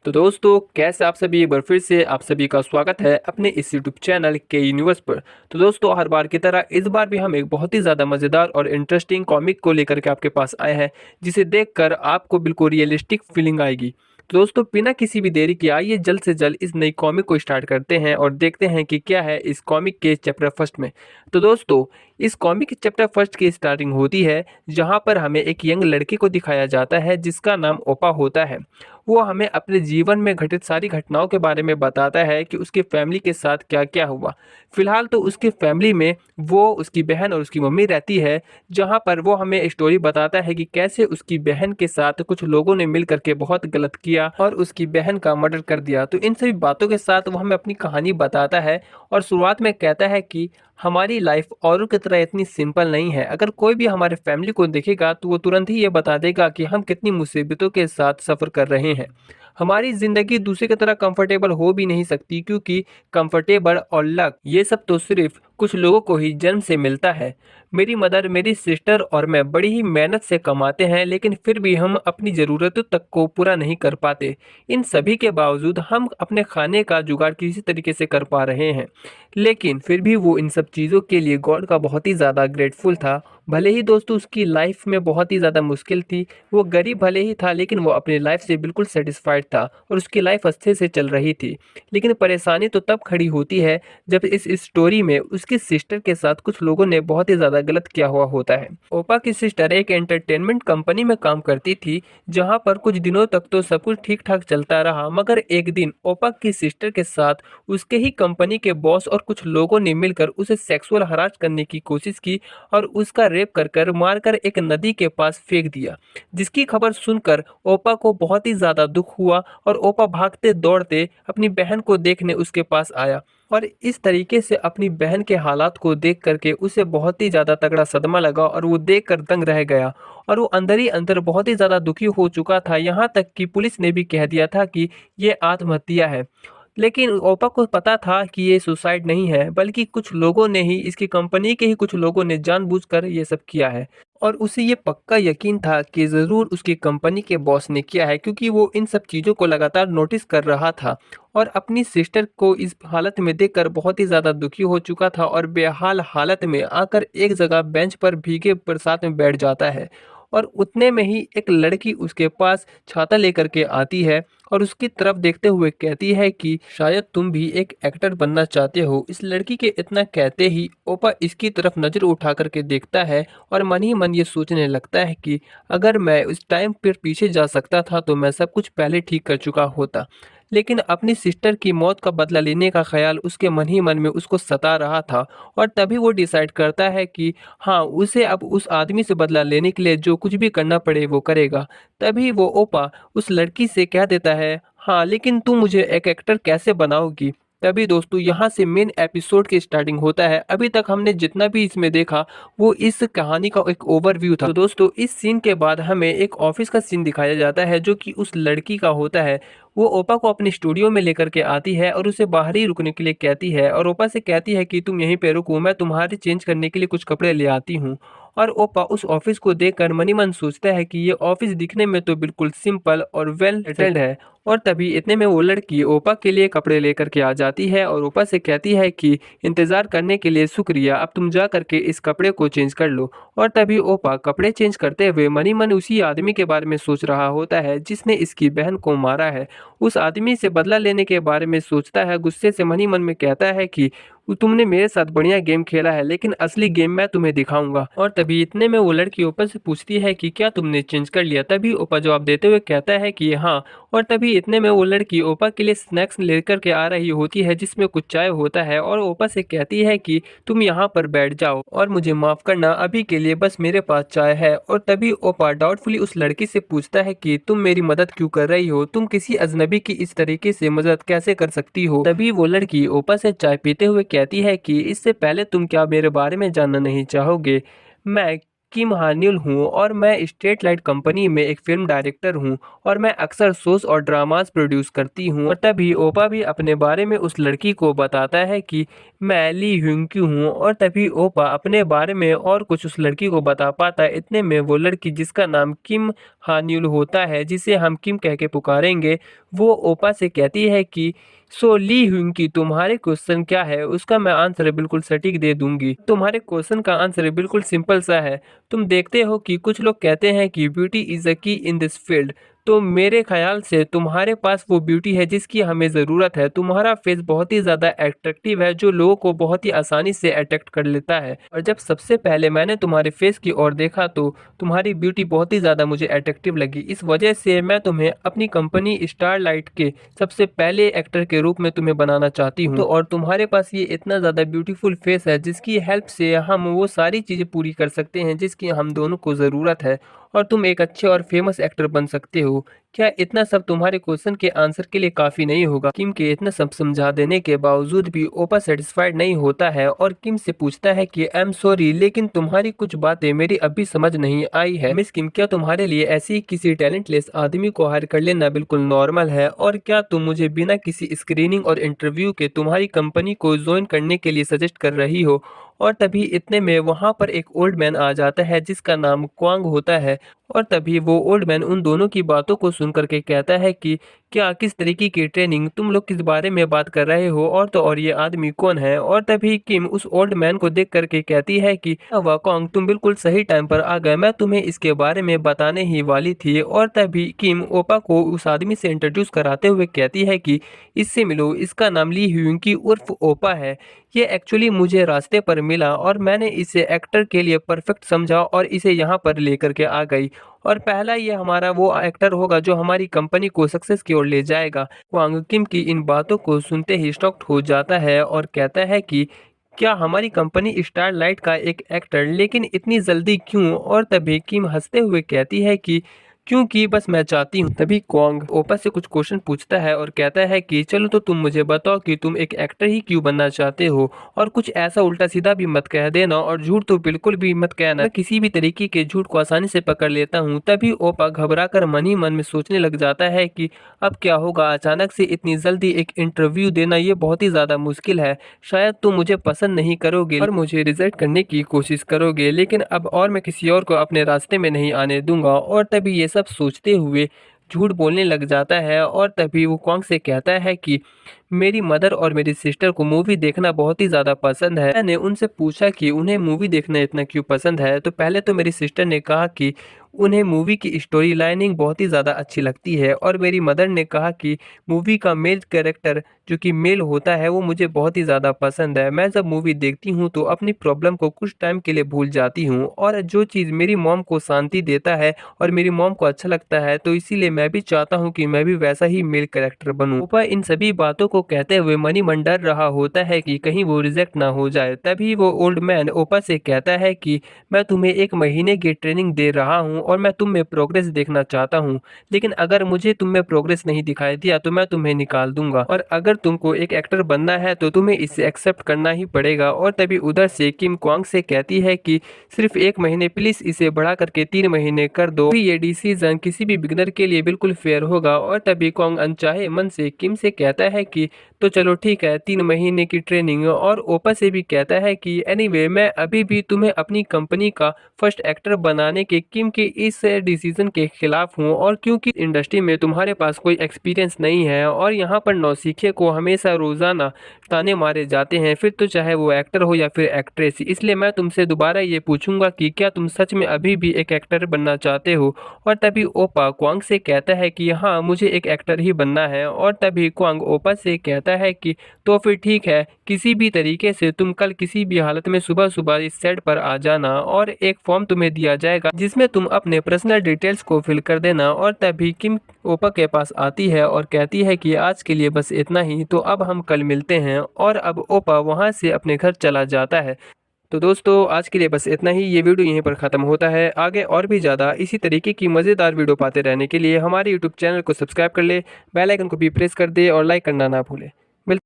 तो दोस्तों कैसे आप सभी, एक बार फिर से आप सभी का स्वागत है अपने इस यूट्यूब चैनल के यूनिवर्स पर। तो दोस्तों हर बार की तरह इस बार भी हम एक बहुत ही ज़्यादा मज़ेदार और इंटरेस्टिंग कॉमिक को लेकर के आपके पास आए हैं, जिसे देखकर आपको बिल्कुल रियलिस्टिक फीलिंग आएगी। तो दोस्तों बिना किसी भी देरी के आइए जल्द से जल्द इस नई कॉमिक को स्टार्ट करते हैं और देखते हैं कि क्या है इस कॉमिक के चैप्टर फर्स्ट में। तो दोस्तों इस कॉमिक के चैप्टर फर्स्ट की स्टार्टिंग होती है जहाँ पर हमें एक यंग लड़के को दिखाया जाता है जिसका नाम ओपा होता है। वो हमें अपने जीवन में घटित सारी घटनाओं के बारे में बताता है कि उसकी फैमिली के साथ क्या-क्या हुआ। फिलहाल तो उसकी फैमिली में वो, उसकी बहन और उसकी मम्मी रहती है, जहाँ पर वो हमें स्टोरी बताता है कि कैसे उसकी बहन के साथ कुछ लोगों ने मिल कर के बहुत गलत किया और उसकी बहन का मर्डर कर दिया। तो इन सभी बातों के साथ वो हमें अपनी कहानी बताता है और शुरुआत में कहता है कि हमारी लाइफ औरों की तरह इतनी सिंपल नहीं है। अगर कोई भी हमारे फैमिली को देखेगा तो वो तुरंत ही ये बता देगा कि हम कितनी मुसीबतों के साथ सफ़र कर रहे हैं। हमारी ज़िंदगी दूसरे की तरह कंफर्टेबल हो भी नहीं सकती, क्योंकि कंफर्टेबल और लक ये सब तो सिर्फ कुछ लोगों को ही जन्म से मिलता है। मेरी मदर, मेरी सिस्टर और मैं बड़ी ही मेहनत से कमाते हैं, लेकिन फिर भी हम अपनी ज़रूरतों तक को पूरा नहीं कर पाते। इन सभी के बावजूद हम अपने खाने का जुगाड़ किसी तरीके से कर पा रहे हैं। लेकिन फिर भी वो इन सब चीज़ों के लिए गॉड का बहुत ही ज़्यादा ग्रेटफुल था। भले ही दोस्तों उसकी लाइफ में बहुत ही ज़्यादा मुश्किल थी, वो गरीब भले ही था, लेकिन वो अपनी लाइफ से बिल्कुल सैटिस्फाइड था और उसकी लाइफ अच्छे से चल रही थी। लेकिन परेशानी तो तब खड़ी होती है जब इस स्टोरी में उसकी सिस्टर के साथ कुछ लोगों ने बहुत ही ज़्यादा गलत किया हुआ होता है। ओपा की सिस्टर एक एंटरटेनमेंट कंपनी में काम करती थी, जहाँ पर कुछ दिनों तक तो सब कुछ ठीक-ठाक चलता रहा, मगर एक दिन ओपा की सिस्टर के साथ उसके ही कंपनी के बॉस और कुछ लोगों ने मिलकर उसे सेक्सुअल हरास करने की कोशिश की और उसका रेप कर मारकर एक नदी के पास फेंक दिया। जिसकी खबर सुनकर ओपा को बहुत ही ज़्यादा दुख हुआ और ओपा भागते दौड़ते अपनी बहन को देखने उसके पास आया और इस तरीके से अपनी बहन के हालात को देख करके उसे बहुत ही ज़्यादा तगड़ा सदमा लगा और वो देखकर दंग रह गया और वो अंदर ही अंदर बहुत ही ज़्यादा दुखी हो चुका था। यहाँ तक कि पुलिस ने भी कह दिया था कि ये आत्महत्या है। लेकिन ओप्पो को पता था कि ये सुसाइड नहीं है, बल्कि कुछ लोगों ने ही, इसकी कंपनी के ही कुछ लोगों ने जानबूझकर ये सब किया है। और उसे ये पक्का यकीन था कि ज़रूर उसकी कंपनी के बॉस ने किया है, क्योंकि वो इन सब चीज़ों को लगातार नोटिस कर रहा था और अपनी सिस्टर को इस हालत में देखकर बहुत ही ज़्यादा दुखी हो चुका था और बेहाल हालत में आकर एक जगह बेंच पर भीगे बरसात में बैठ जाता है। और उतने में ही एक लड़की उसके पास छाता लेकर के आती है और उसकी तरफ देखते हुए कहती है कि शायद तुम भी एक एक्टर बनना चाहते हो। इस लड़की के इतना कहते ही ओपा इसकी तरफ नज़र उठा करके देखता है और मन ही मन ये सोचने लगता है कि अगर मैं उस टाइम पर पीछे जा सकता था तो मैं सब कुछ पहले ठीक कर चुका होता। लेकिन अपनी सिस्टर की मौत का बदला लेने का ख्याल उसके मन ही मन में उसको सता रहा था और तभी वो डिसाइड करता है कि हाँ, उसे अब उस आदमी से बदला लेने के लिए जो कुछ भी करना पड़े वो करेगा। तभी वो ओपा उस लड़की से कह देता है, हाँ, लेकिन तुम मुझे एक एक्टर कैसे बनाओगी? तभी दोस्तों यहाँ से मेन एपिसोड की स्टार्टिंग होता है। अभी तक हमने जितना भी इसमें देखा वो इस कहानी का एक ओवरव्यू था। तो दोस्तों इस सीन के बाद हमें एक ऑफिस का सीन दिखाया जाता है जो कि उस लड़की का होता है। वो ओपा को अपने स्टूडियो में लेकर के आती है और उसे बाहर ही रुकने के लिए कहती है और ओपा से कहती है कि तुम यहीं पे रुको, मैं तुम्हारे चेंज करने के लिए कुछ कपड़े ले आती हूँ। और ओपा उस ऑफिस को देखकर मन ही मन सोचता है कि ये ऑफिस दिखने में तो बिल्कुल सिंपल और वेल सेटल्ड है। और तभी इतने में वो लड़की ओपा के लिए कपड़े लेकर के आ जाती है और ओपा से कहती है कि इंतज़ार करने के लिए शुक्रिया, अब तुम जा करके इस कपड़े को चेंज कर लो। और तभी ओपा कपड़े चेंज करते हुए मन ही मन उसी आदमी के बारे में सोच रहा होता है जिसने इसकी बहन को मारा है। उस आदमी से बदला लेने के बारे में सोचता है, गुस्से से मन ही मन में कहता है कि तुमने मेरे साथ बढ़िया गेम खेला है, लेकिन असली गेम मैं तुम्हें दिखाऊंगा। और तभी इतने में वो लड़की ओपा से पूछती है कि क्या तुमने चेंज कर लिया? तभी ओपा जवाब देते हुए कहता है कि हाँ। और तभी इतने में वो लड़की ओपा के लिए स्नैक्स लेकर के आ रही होती है जिसमें कुछ चाय होता है और ओपा से कहती है कि तुम यहाँ पर बैठ जाओ और मुझे माफ करना, अभी के लिए बस मेरे पास चाय है। और तभी ओपा डाउटफुली उस लड़की से पूछता है कि तुम मेरी मदद क्यों कर रही हो? तुम किसी अजनबी की इस तरीके से मदद कैसे कर सकती हो? तभी वो लड़की ओपा से चाय पीते हुए कहती है कि इससे पहले तुम क्या मेरे बारे में जानना नहीं चाहोगे? मैं किम हान्युल हूँ और मैं स्टेट लाइट कंपनी में एक फिल्म डायरेक्टर हूँ और मैं अक्सर शोज और ड्रामास प्रोड्यूस करती हूँ। और तभी ओपा भी अपने बारे में उस लड़की को बताता है कि मैं ली ह्यूंकी हूँ और तभी ओपा अपने बारे में और कुछ उस लड़की को बता पाता है। इतने में वो लड़की जिसका नाम किम हान्युल होता है, जिसे हम किम कह के पुकारेंगे, वो ओपा से कहती है कि सो ली ह्यूंकी, तुम्हारे क्वेश्चन क्या है? उसका मैं आंसर बिल्कुल सटीक दे दूंगी। तुम्हारे क्वेश्चन का आंसर बिल्कुल सिंपल सा है। तुम देखते हो कि कुछ लोग कहते हैं कि ब्यूटी इज अ की इन दिस फील्ड, तो मेरे ख्याल से तुम्हारे पास वो ब्यूटी है जिसकी हमें ज़रूरत है। तुम्हारा फेस बहुत ही ज़्यादा अट्रैक्टिव है जो लोगों को बहुत ही आसानी से अट्रैक्ट कर लेता है। और जब सबसे पहले मैंने तुम्हारे फेस की ओर देखा तो तुम्हारी ब्यूटी बहुत ही ज़्यादा मुझे अट्रैक्टिव लगी। इस वजह से मैं तुम्हें अपनी कंपनी स्टारलाइट के सबसे पहले एक्टर के रूप में तुम्हें बनाना चाहती हूँ। तो और तुम्हारे पास ये इतना ज़्यादा ब्यूटीफुल फेस है जिसकी हेल्प से हम वो सारी चीज़ें पूरी कर सकते हैं जिसकी हम दोनों को ज़रूरत है, और तुम एक अच्छे और फेमस एक्टर बन सकते हो। क्या इतना सब तुम्हारे क्वेश्चन के आंसर के लिए काफ़ी नहीं होगा? किम के इतना सब समझा देने के बावजूद भी ओपा सेटिस्फाइड नहीं होता है और किम से पूछता है कि आई एम सॉरी, लेकिन तुम्हारी कुछ बातें मेरी अभी समझ नहीं आई है। मिस किम, क्या तुम्हारे लिए ऐसी ही किसी टैलेंटलेस आदमी को हायर कर लेना बिल्कुल नॉर्मल है? और क्या तुम मुझे बिना किसी स्क्रीनिंग और इंटरव्यू के तुम्हारी कंपनी को ज्वाइन करने के लिए सजेस्ट कर रही हो? और तभी इतने में वहाँ पर एक ओल्ड मैन आ जाता है जिसका नाम क्वांग होता है। और तभी वो ओल्ड मैन उन दोनों की बातों को सुन करके कहता है कि क्या, किस तरीके की ट्रेनिंग, तुम लोग किस बारे में बात कर रहे हो, और तो और ये आदमी कौन है? और तभी किम उस ओल्ड मैन को देख करके कहती है कि वाकोंग, तुम बिल्कुल सही टाइम पर आ गए, मैं तुम्हें इसके बारे में बताने ही वाली थी। और तभी किम ओपा को उस आदमी से इंट्रोड्यूस कराते हुए कहती है कि इससे मिलो, इसका नाम ली ह्यूंकी उर्फ ओपा है। ये एक्चुअली मुझे रास्ते पर मिला और मैंने इसे एक्टर के लिए परफेक्ट समझा और इसे यहाँ पर लेकर के आ गई। और पहला ये हमारा वो एक्टर होगा जो हमारी कंपनी को सक्सेस की ओर ले जाएगा। वांग किम की इन बातों को सुनते ही शॉक्ड हो जाता है और कहता है कि क्या हमारी कंपनी स्टारलाइट का एक एक्टर, लेकिन इतनी जल्दी क्यों? और तभी किम हंसते हुए कहती है कि क्योंकि बस मैं चाहती हूँ। तभी क्वांग ओपा से कुछ क्वेश्चन पूछता है और कहता है कि चलो तो तुम मुझे बताओ कि तुम एक एक्टर ही क्यों बनना चाहते हो, और कुछ ऐसा उल्टा सीधा भी मत कह देना और झूठ तो बिल्कुल भी मत कहना, मैं किसी भी तरीके के झूठ को आसानी से पकड़ लेता हूँ। तभी ओपा घबरा कर मन ही मन में सोचने लग जाता है कि अब क्या होगा, अचानक से इतनी जल्दी एक इंटरव्यू देना ये बहुत ही ज्यादा मुश्किल है। शायद तुम मुझे पसंद नहीं करोगे और मुझे रिजेक्ट करने की कोशिश करोगे, लेकिन अब और मैं किसी और को अपने रास्ते में नहीं आने दूंगा। और तभी ये सब सोचते हुए झूठ बोलने लग जाता है और तभी वो क्वांग से कहता है कि मेरी मदर और मेरी सिस्टर को मूवी देखना बहुत ही ज़्यादा पसंद है। मैंने उनसे पूछा कि उन्हें मूवी देखना इतना क्यों पसंद है, तो पहले तो मेरी सिस्टर ने कहा कि उन्हें मूवी की स्टोरी लाइनिंग बहुत ही ज़्यादा अच्छी लगती है, और मेरी मदर ने कहा कि मूवी का मेल कैरेक्टर जो कि मेल होता है वो मुझे बहुत ही ज़्यादा पसंद है। मैं जब मूवी देखती हूँ तो अपनी प्रॉब्लम को कुछ टाइम के लिए भूल जाती हूँ, और जो चीज़ मेरी मॉम को शांति देता है और मेरी मॉम को अच्छा लगता है, तो इसीलिए मैं भी चाहता हूँ कि मैं भी वैसा ही मेल कैरेक्टर बनूं। ऊपर इन सभी बातों को कहते हुए मनी मन डर रहा होता है कि कहीं वो रिजेक्ट ना हो जाए। तभी वो ओल्ड मैन ओपा से कहता है कि मैं तुम्हें 1 महीने की ट्रेनिंग दे रहा हूँ और मैं तुम में प्रोग्रेस देखना चाहता हूँ, लेकिन अगर मुझे तुम में प्रोग्रेस नहीं दिखाई दिया तो मैं तुम्हें निकाल दूंगा, और अगर तुमको एक एक्टर बनना है तो तुम्हें इसे एक्सेप्ट करना ही पड़ेगा। और तभी उधर से किम क्वांग से कहती है कि सिर्फ 1 महीने, प्लीज इसे बढ़ा करके 3 महीने कर दो, ये डिसीजन किसी भी बिगनर के लिए बिल्कुल फेयर होगा। और तभी क्वांग अनचाहे मन से किम से कहता है कि तो चलो ठीक है, 3 महीने की ट्रेनिंग। और ओपा से भी कहता है कि एनीवे मैं अभी भी तुम्हें अपनी कंपनी का फर्स्ट एक्टर बनाने के किम के इस डिसीजन के खिलाफ हूँ, और क्योंकि इंडस्ट्री में तुम्हारे पास कोई एक्सपीरियंस नहीं है और यहाँ पर नौसिखिए को हमेशा रोजाना ताने मारे जाते हैं, फिर तो चाहे वो एक्टर हो या फिर एक्ट्रेस, इसलिए मैं तुमसे दोबारा ये पूछूंगा कि क्या तुम सच में अभी भी एक एक्टर बनना चाहते हो? और तभी ओपा क्वांग से कहता है कि हाँ, मुझे एक एक्टर ही बनना है। और तभी क्वांग ओपा से कहता है कि तो फिर ठीक है, किसी भी तरीके से तुम कल किसी भी हालत में सुबह सुबह इस सेट पर आ जाना, और एक फॉर्म तुम्हें दिया जाएगा जिसमें तुम अपने पर्सनल डिटेल्स को फिल कर देना। और तभी किम ओपा के पास आती है और कहती है कि आज के लिए बस इतना ही, तो अब हम कल मिलते हैं। और अब ओपा वहां से अपने घर चला जाता है। तो दोस्तों, आज के लिए बस इतना ही। ये वीडियो यहीं पर ख़त्म होता है। आगे और भी ज़्यादा इसी तरीके की मज़ेदार वीडियो पाते रहने के लिए हमारे यूट्यूब चैनल को सब्सक्राइब कर ले, बेल आइकन को भी प्रेस कर दे और लाइक करना ना भूले।